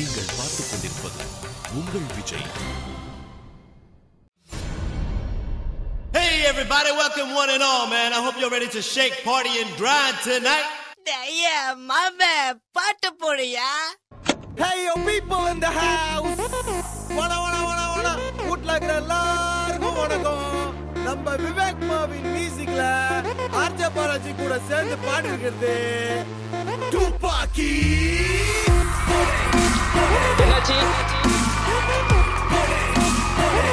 நீங்கள் பார்த்துக் கொண்டிருப்பது உங்கள் Vijay. Hey everybody, welcome one and all, man. I hope you're ready to shake, party and grind tonight. Yeah, my man, பாட்டு போடுயா. Hey yo people in the house. Wana வீட்ல இருக்கிற எல்லாருக்கும் வணக்கம். நம்ம விவேக் மாவின் மியூசிக்ல ஆர்ஜே பாலாஜி கூட சேர்ந்து பாடி இருக்கிறது துப்பாக்கி. என்னாச்சு?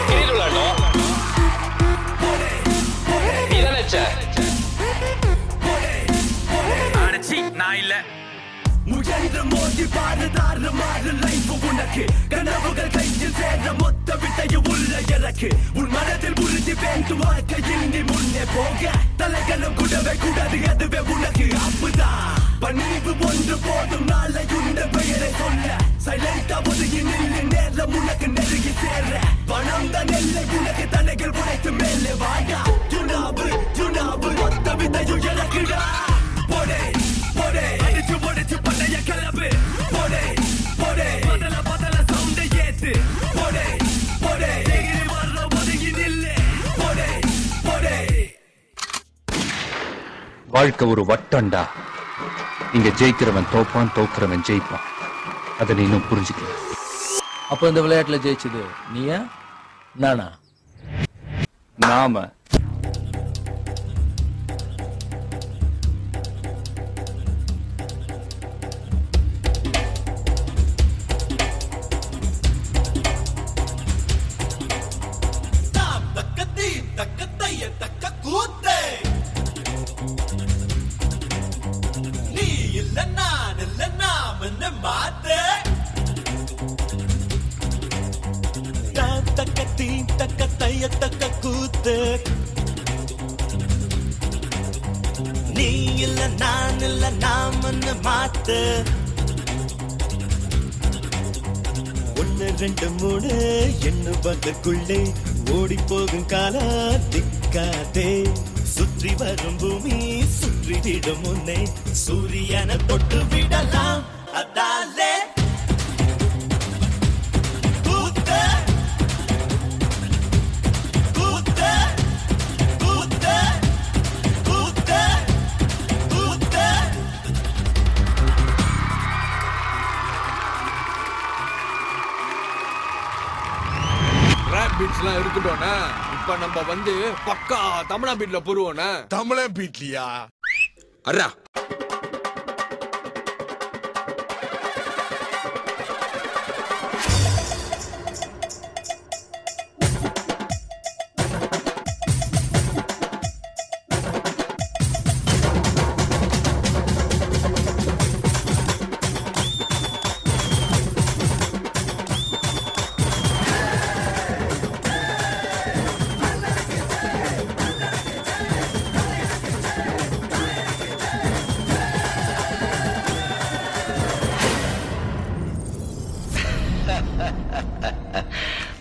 கிரிலுலானோ? இதனச்ச? அடச்சி நான் இல்ல. முயன்ற மோதி பாடுதாறு மாறு லைஃப் உனக்கு கனவுகள் கையில் சேர்ற மொத்த விட்டையும் உள்ள இறக்கு உன் மனதில் உறுதி வேண்டும் வாழ்க்கையில் நீ முன்னே போக தலைகளும் கூடவே கூடாது அதுவே உனக்கு அப்புதான் பணிவு ஒன்று போதும் நாளை உண்ட பெயரை சொல்ல சைலண்டா ஒதுங்கி நின்று நேரம் உனக்கு நெருங்கி சேர பணம் தான் எல்லை உனக்கு தலைகள் உடைத்து மேலே வாடா யுனாபு மொத்த விட்டையும் இறக்குடா போடே போடே அடிச்சு ஒடிச்சு பண்டைய கிளப்பு போடே போடே பதல சவுண்டை ஏத்து போடே போடே எகிரி வர்ற ஒதுங்கி நில்லு போடே போடே. வாழ்க்கை ஒரு வட்டம்டா. இங்க ஜெயிக்கிறவன் தோப்பான், தோக்குறவன் ஜெயிப்பான். அதை நீ இன்னும் புரிஞ்சுக்கல. அப்போ இந்த விளையாட்டுல ஜெயிச்சது நீயா நானா? நாம. நீ இல்ல நான் இல்ல நாமன்னு மாத்து. 1 2 3 எண்ணுவதற்குள்ளே ஓடி போகும் காலம் திக்காதே. சுற்றி வரும் பூமி சுற்றி விடும் முன்னே சூரியனை தொட்டு விடலாம். அதாலே பீட்ஸ்லாம் இருக்கட்டோண்ணா. இப்ப நம்ம வந்து பக்கா தமிழா பீட்ல போடுவோண்ணா. தமிழ பீட்லியா? அர்ரா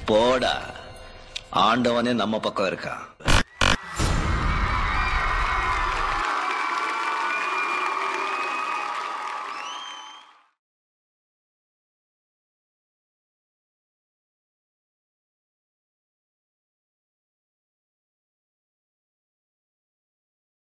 போடா, ஆண்டவனே நம்ம பக்கம் இருக்கான்.